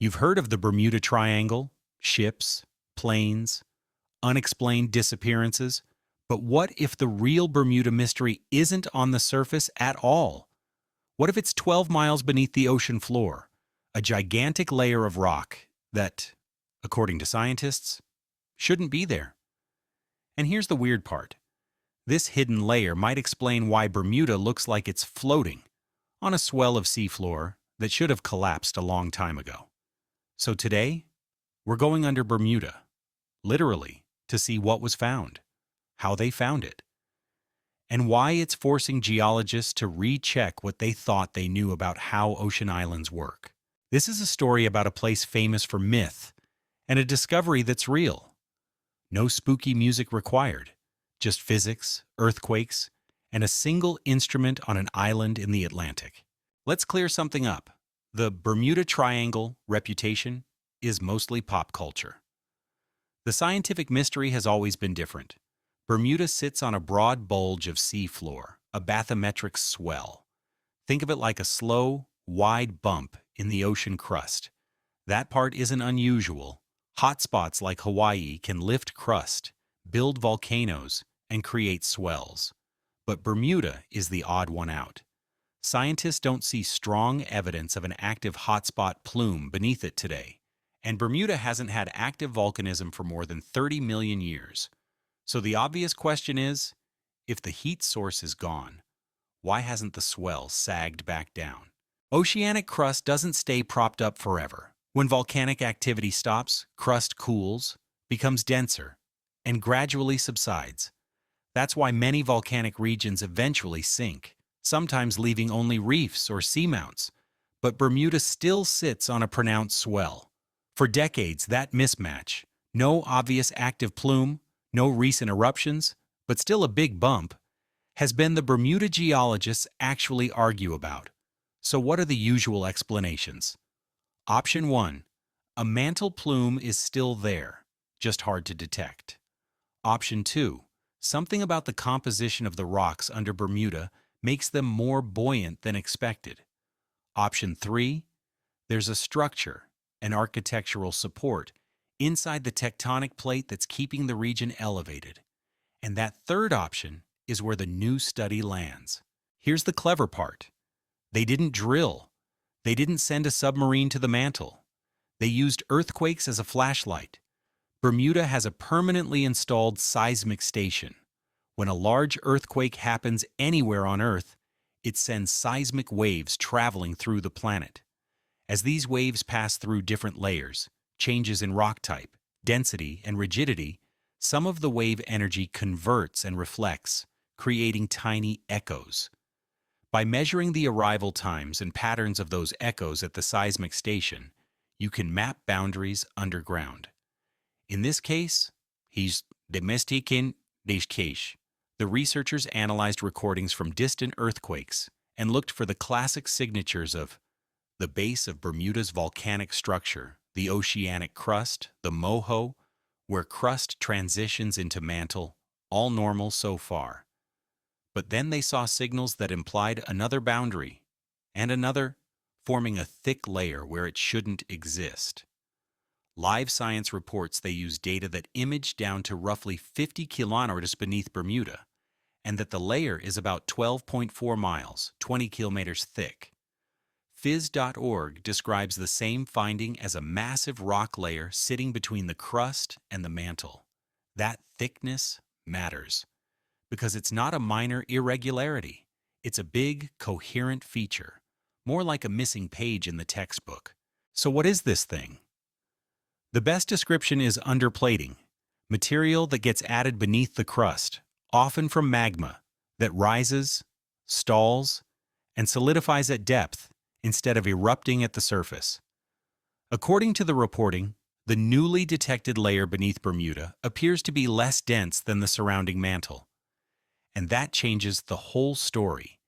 You've heard of the Bermuda Triangle, ships, planes, unexplained disappearances. But what if the real Bermuda mystery isn't on the surface at all? What if it's 12 miles beneath the ocean floor, a gigantic layer of rock that, according to scientists, shouldn't be there? And here's the weird part. This hidden layer might explain why Bermuda looks like it's floating on a swell of seafloor that should have collapsed a long time ago. So today, we're going under Bermuda, literally, to see what was found, how they found it, and why it's forcing geologists to recheck what they thought they knew about how ocean islands work. This is a story about a place famous for myth and a discovery that's real. No spooky music required, just physics, earthquakes, and a single instrument on an island in the Atlantic. Let's clear something up. The Bermuda Triangle reputation is mostly pop culture. The scientific mystery has always been different. Bermuda sits on a broad bulge of seafloor, a bathymetric swell. Think of it like a slow, wide bump in the ocean crust. That part isn't unusual. Hotspots like Hawaii can lift crust, build volcanoes, and create swells. But Bermuda is the odd one out. Scientists don't see strong evidence of an active hotspot plume beneath it today, and Bermuda hasn't had active volcanism for more than 30 million years. So the obvious question is, if the heat source is gone, why hasn't the swell sagged back down? Oceanic crust doesn't stay propped up forever. When volcanic activity stops, crust cools, becomes denser, and gradually subsides. That's why many volcanic regions eventually sink, sometimes leaving only reefs or seamounts. But Bermuda still sits on a pronounced swell. For decades, that mismatch, no obvious active plume, no recent eruptions, but still a big bump, has been the Bermuda geologists actually argue about. So what are the usual explanations? Option 1. A mantle plume is still there, just hard to detect. Option 2. Something about the composition of the rocks under Bermuda makes them more buoyant than expected. Option 3. There's a structure, an architectural support, inside the tectonic plate that's keeping the region elevated. And that third option is where the new study lands. Here's the clever part. They didn't drill. They didn't send a submarine to the mantle. They used earthquakes as a flashlight. Bermuda has a permanently installed seismic station. When a large earthquake happens anywhere on Earth, it sends seismic waves traveling through the planet. As these waves pass through different layers, changes in rock type, density, and rigidity, some of the wave energy converts and reflects, creating tiny echoes. By measuring the arrival times and patterns of those echoes at the seismic station, you can map boundaries underground. In this case, he's domesticating this case. The researchers analyzed recordings from distant earthquakes and looked for the classic signatures of the base of Bermuda's volcanic structure, the oceanic crust, the moho, where crust transitions into mantle, all normal so far. But then they saw signals that implied another boundary, and another, forming a thick layer where it shouldn't exist. Live Science reports they used data that imaged down to roughly 50 kilometers beneath Bermuda, and that the layer is about 12.4 miles, 20 kilometers thick. Phys.org describes the same finding as a massive rock layer sitting between the crust and the mantle. That thickness matters, because it's not a minor irregularity. It's a big, coherent feature, more like a missing page in the textbook. So what is this thing? The best description is underplating, material that gets added beneath the crust, often from magma, that rises, stalls, and solidifies at depth instead of erupting at the surface. According to the reporting, the newly detected layer beneath Bermuda appears to be less dense than the surrounding mantle. And that changes the whole story,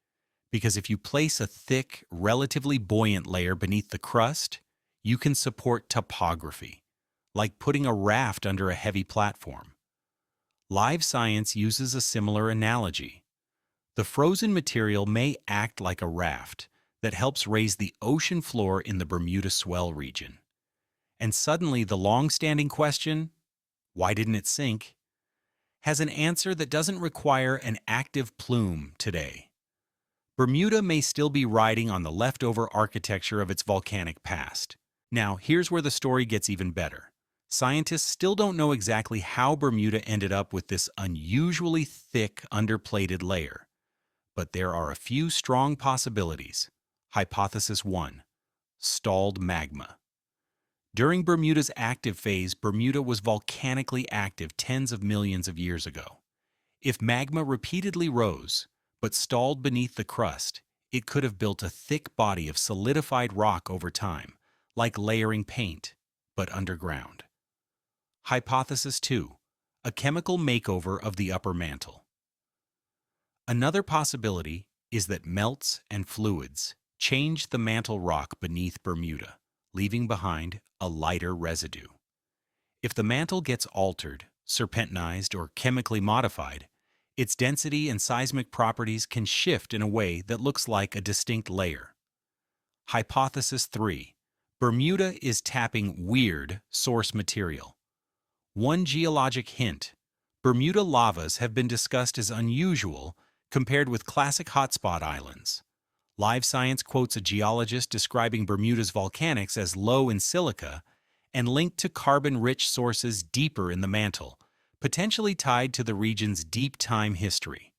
because if you place a thick, relatively buoyant layer beneath the crust, you can support topography, like putting a raft under a heavy platform. Live Science uses a similar analogy. The frozen material may act like a raft that helps raise the ocean floor in the Bermuda swell region. And suddenly the long-standing question, why didn't it sink, has an answer that doesn't require an active plume today. Bermuda may still be riding on the leftover architecture of its volcanic past. Now, here's where the story gets even better. Scientists still don't know exactly how Bermuda ended up with this unusually thick underplated layer. But there are a few strong possibilities. Hypothesis 1. Stalled magma. During Bermuda's active phase, Bermuda was volcanically active tens of millions of years ago. If magma repeatedly rose, but stalled beneath the crust, it could have built a thick body of solidified rock over time, like layering paint, but underground. Hypothesis 2. A chemical makeover of the upper mantle. Another possibility is that melts and fluids changed the mantle rock beneath Bermuda, leaving behind a lighter residue. If the mantle gets altered, serpentinized, or chemically modified, its density and seismic properties can shift in a way that looks like a distinct layer. Hypothesis 3. Bermuda is tapping weird source material. One geologic hint: Bermuda lavas have been discussed as unusual compared with classic hotspot islands. Live Science quotes a geologist describing Bermuda's volcanics as low in silica and linked to carbon-rich sources deeper in the mantle, potentially tied to the region's deep time history.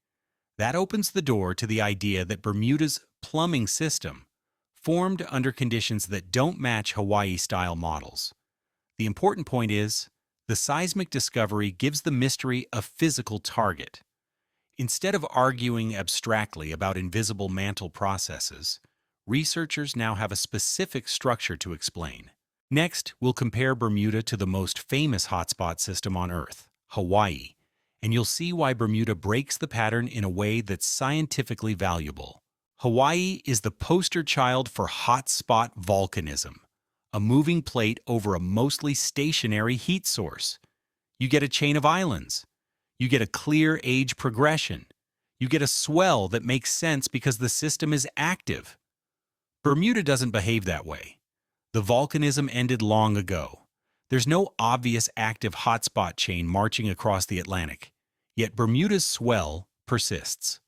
That opens the door to the idea that Bermuda's plumbing system formed under conditions that don't match Hawaii-style models. The important point is, the seismic discovery gives the mystery a physical target. Instead of arguing abstractly about invisible mantle processes, researchers now have a specific structure to explain. Next, we'll compare Bermuda to the most famous hotspot system on Earth, Hawaii, and you'll see why Bermuda breaks the pattern in a way that's scientifically valuable. Hawaii is the poster child for hotspot volcanism, a moving plate over a mostly stationary heat source. You get a chain of islands. You get a clear age progression. You get a swell that makes sense because the system is active. Bermuda doesn't behave that way. The volcanism ended long ago. There's no obvious active hotspot chain marching across the Atlantic, yet Bermuda's swell persists.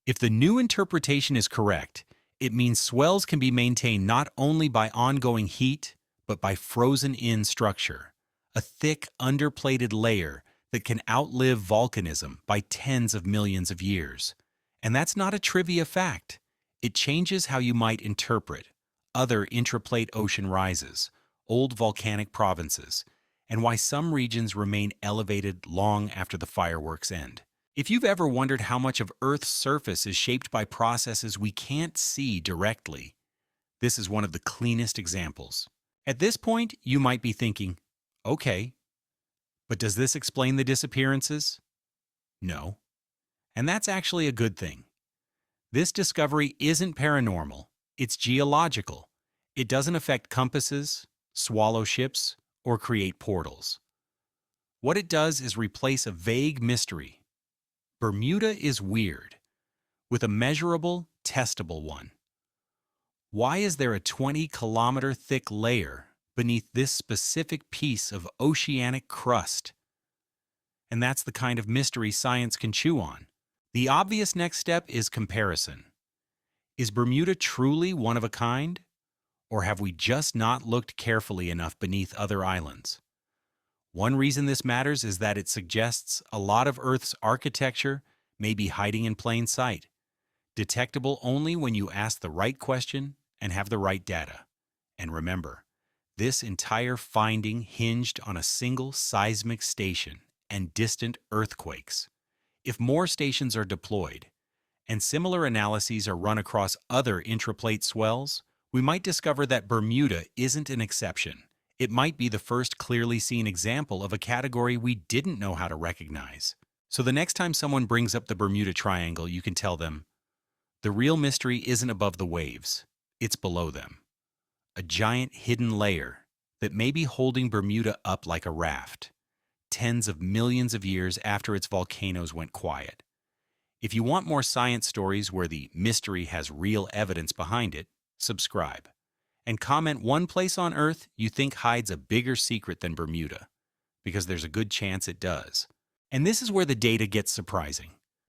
If the new interpretation is correct, it means swells can be maintained not only by ongoing heat, but by frozen-in structure, a thick, underplated layer that can outlive volcanism by tens of millions of years. And that's not a trivia fact. It changes how you might interpret other intraplate ocean rises, old volcanic provinces, and why some regions remain elevated long after the fireworks end. If you've ever wondered how much of Earth's surface is shaped by processes we can't see directly, this is one of the cleanest examples. At this point, you might be thinking, okay, but does this explain the disappearances? No. And that's actually a good thing. This discovery isn't paranormal, it's geological. It doesn't affect compasses, swallow ships, or create portals. What it does is replace a vague mystery. Bermuda is weird, with a measurable, testable one. Why is there a 20-kilometer thick layer beneath this specific piece of oceanic crust? And that's the kind of mystery science can chew on. The obvious next step is comparison. Is Bermuda truly one of a kind? Or have we just not looked carefully enough beneath other islands? One reason this matters is that it suggests a lot of Earth's architecture may be hiding in plain sight, detectable only when you ask the right question and have the right data. And remember, this entire finding hinged on a single seismic station and distant earthquakes. If more stations are deployed, and similar analyses are run across other intraplate swells, we might discover that Bermuda isn't an exception. It might be the first clearly seen example of a category we didn't know how to recognize. So the next time someone brings up the Bermuda Triangle, you can tell them, the real mystery isn't above the waves, it's below them. A giant hidden layer that may be holding Bermuda up like a raft, tens of millions of years after its volcanoes went quiet. If you want more science stories where the mystery has real evidence behind it, subscribe. and comment one place on Earth you think hides a bigger secret than Bermuda, because there's a good chance it does. And this is where the data gets surprising.